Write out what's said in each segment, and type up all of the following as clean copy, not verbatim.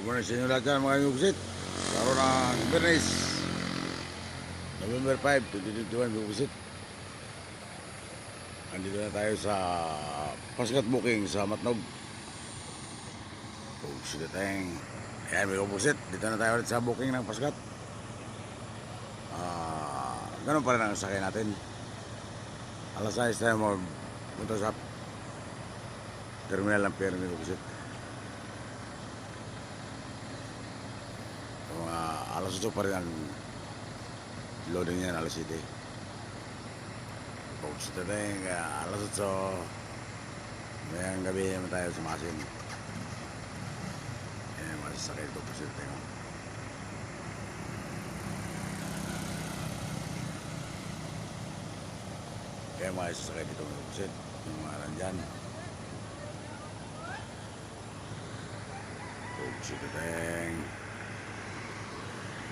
morning sa inyo lahat dyan mga Bubusit. Araw ng Bernes, November 5, 2021 Bubusit. Andito na tayo sa Paskat Booking sa Matnog. Bubusit na tayong ayan mga Bubusit. Dito na tayo ulit sa booking ng Paskat. Ganun pa rin ang sakay natin. Alas 6 tayo magpunta sa terminal ng Pierre mga Bubusit. Alas 8 pa rin ang loading niya, alas 7. Focus na tayo, alas 8 mayang gabi naman tayo sumasin. Ayan, masasakay ito po sila tayo. Kaya masasakay dito mga pusit, yung mga nandyan. Focus na tayo.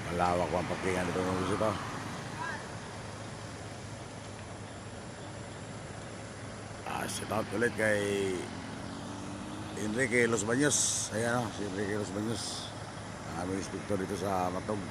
Malawak ko ang parkingan dito ng gusto ito. Shout out ulit kay Enrique Los Baños. Ayan o, si Enrique Los Baños, ang aming inspektor dito sa Matnog.